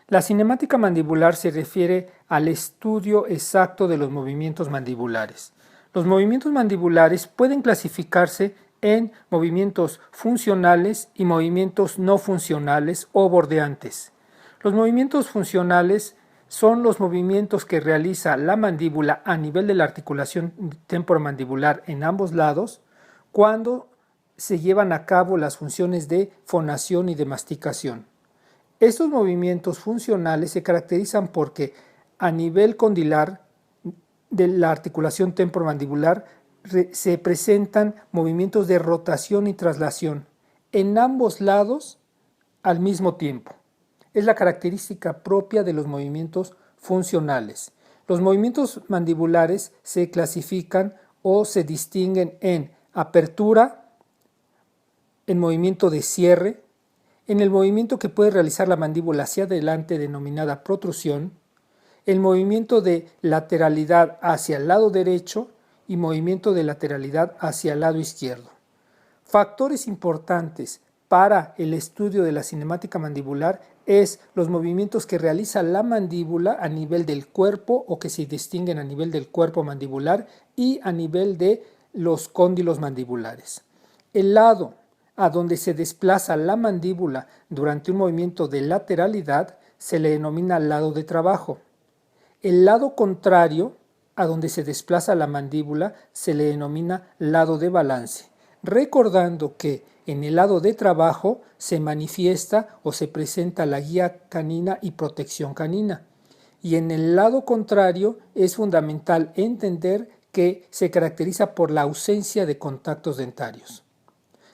La cinemática mandibular se refiere al estudio exacto de los movimientos mandibulares. Los movimientos mandibulares pueden clasificarse en movimientos funcionales y movimientos no funcionales o bordeantes. Los movimientos funcionales son los movimientos que realiza la mandíbula a nivel de la articulación temporomandibular en ambos lados cuando se llevan a cabo las funciones de fonación y de masticación. Estos movimientos funcionales se caracterizan porque a nivel condilar de la articulación temporomandibular se presentan movimientos de rotación y traslación en ambos lados al mismo tiempo. Es la característica propia de los movimientos funcionales. Los movimientos mandibulares se clasifican o se distinguen en apertura, en movimiento de cierre, en el movimiento que puede realizar la mandíbula hacia adelante denominada protrusión, el movimiento de lateralidad hacia el lado derecho y movimiento de lateralidad hacia el lado izquierdo. Factores importantes para el estudio de la cinemática mandibular es los movimientos que realiza la mandíbula a nivel del cuerpo o que se distinguen a nivel del cuerpo mandibular y a nivel de los cóndilos mandibulares. El lado a donde se desplaza la mandíbula durante un movimiento de lateralidad se le denomina lado de trabajo. El lado contrario a donde se desplaza la mandíbula se le denomina lado de balance, recordando que en el lado de trabajo se manifiesta o se presenta la guía canina y protección canina, y en el lado contrario es fundamental entender que se caracteriza por la ausencia de contactos dentarios.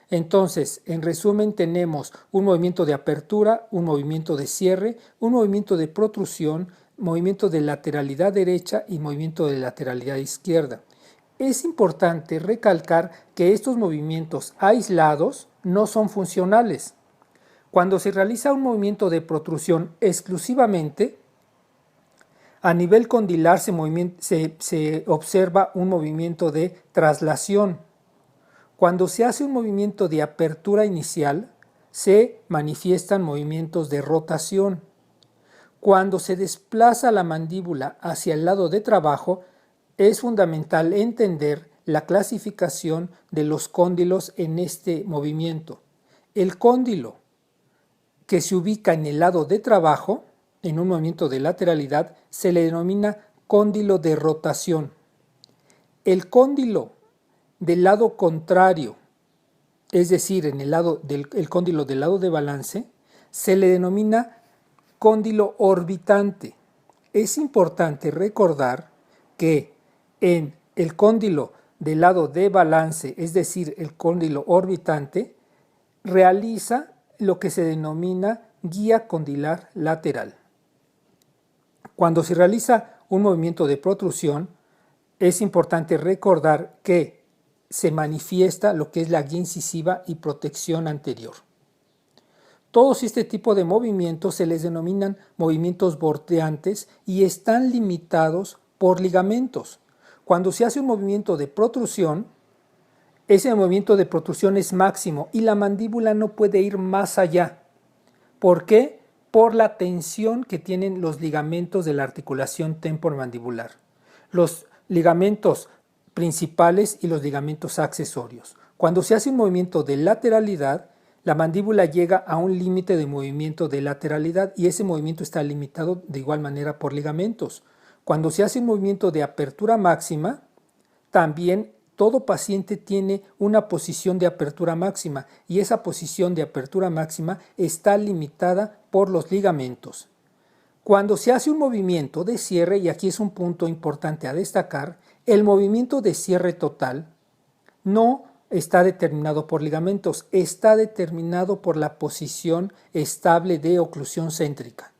Entonces, en resumen, tenemos un movimiento de apertura, un movimiento de cierre, un movimiento de protrusión, movimiento de lateralidad derecha y movimiento de lateralidad izquierda. Es importante recalcar que estos movimientos aislados no son funcionales. Cuando se realiza un movimiento de protrusión exclusivamente, a nivel condilar se observa un movimiento de traslación. Cuando se hace un movimiento de apertura inicial, se manifiestan movimientos de rotación. Cuando se desplaza la mandíbula hacia el lado de trabajo, es fundamental entender la clasificación de los cóndilos en este movimiento. El cóndilo que se ubica en el lado de trabajo, en un movimiento de lateralidad, se le denomina cóndilo de rotación. El cóndilo del lado contrario, es decir, en el cóndilo del lado de balance, se le denomina cóndilo orbitante. Es importante recordar que en el cóndilo del lado de balance, es decir, el cóndilo orbitante, realiza lo que se denomina guía condilar lateral. Cuando se realiza un movimiento de protrusión, es importante recordar que se manifiesta lo que es la guía incisiva y protección anterior. Todos este tipo de movimientos se les denominan movimientos bordeantes y están limitados por ligamentos. Cuando se hace un movimiento de protrusión, ese movimiento de protrusión es máximo y la mandíbula no puede ir más allá. ¿Por qué? Por la tensión que tienen los ligamentos de la articulación temporomandibular. Los ligamentos principales y los ligamentos accesorios. Cuando se hace un movimiento de lateralidad, la mandíbula llega a un límite de movimiento de lateralidad y ese movimiento está limitado de igual manera por ligamentos. Cuando se hace un movimiento de apertura máxima, también todo paciente tiene una posición de apertura máxima y esa posición de apertura máxima está limitada por los ligamentos. Cuando se hace un movimiento de cierre, y aquí es un punto importante a destacar, el movimiento de cierre total no está determinado por ligamentos, está determinado por la posición estable de oclusión céntrica.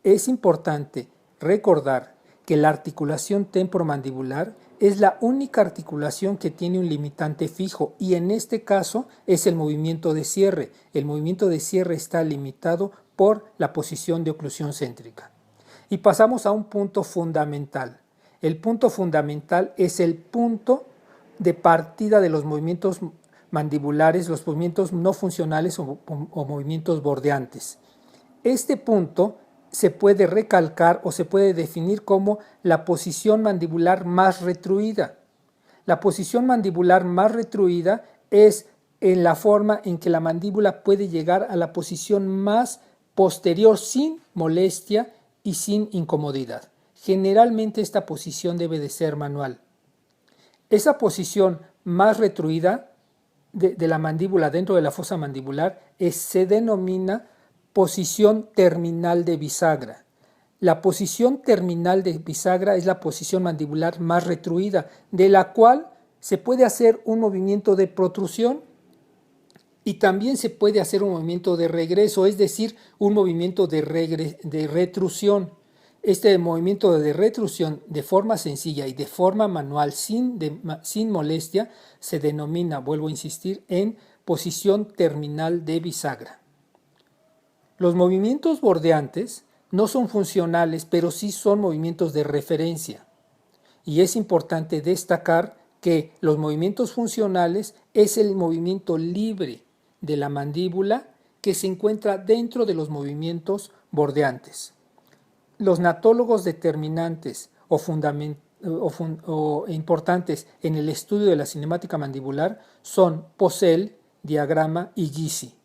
Es importante recordar que la articulación temporomandibular es la única articulación que tiene un limitante fijo y en este caso es el movimiento de cierre. El movimiento de cierre está limitado por la posición de oclusión céntrica. Y pasamos a un punto fundamental. El punto fundamental es el punto de partida de los movimientos mandibulares, los movimientos no funcionales o movimientos bordeantes. Este punto se puede recalcar o se puede definir como la posición mandibular más retruida. La posición mandibular más retruida es en la forma en que la mandíbula puede llegar a la posición más posterior sin molestia y sin incomodidad. Generalmente esta posición debe de ser manual. Esa posición más retruida de la mandíbula dentro de la fosa mandibular se denomina posición terminal de bisagra. La posición terminal de bisagra es la posición mandibular más retruida, de la cual se puede hacer un movimiento de protrusión y también se puede hacer un movimiento de regreso, es decir, un movimiento de retrusión. Este movimiento de retrusión de forma sencilla y de forma manual sin molestia se denomina, vuelvo a insistir, en posición terminal de bisagra. Los movimientos bordeantes no son funcionales, pero sí son movimientos de referencia. Y es importante destacar que los movimientos funcionales es el movimiento libre de la mandíbula que se encuentra dentro de los movimientos bordeantes. Los natólogos determinantes o importantes en el estudio de la cinemática mandibular son Posel, diagrama y Gysi.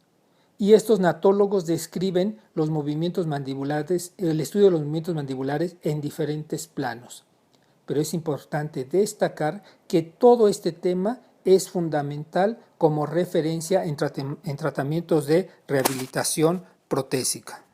Y estos natólogos describen los movimientos mandibulares, el estudio de los movimientos mandibulares en diferentes planos. Pero es importante destacar que todo este tema es fundamental como referencia en tratamientos de rehabilitación protésica.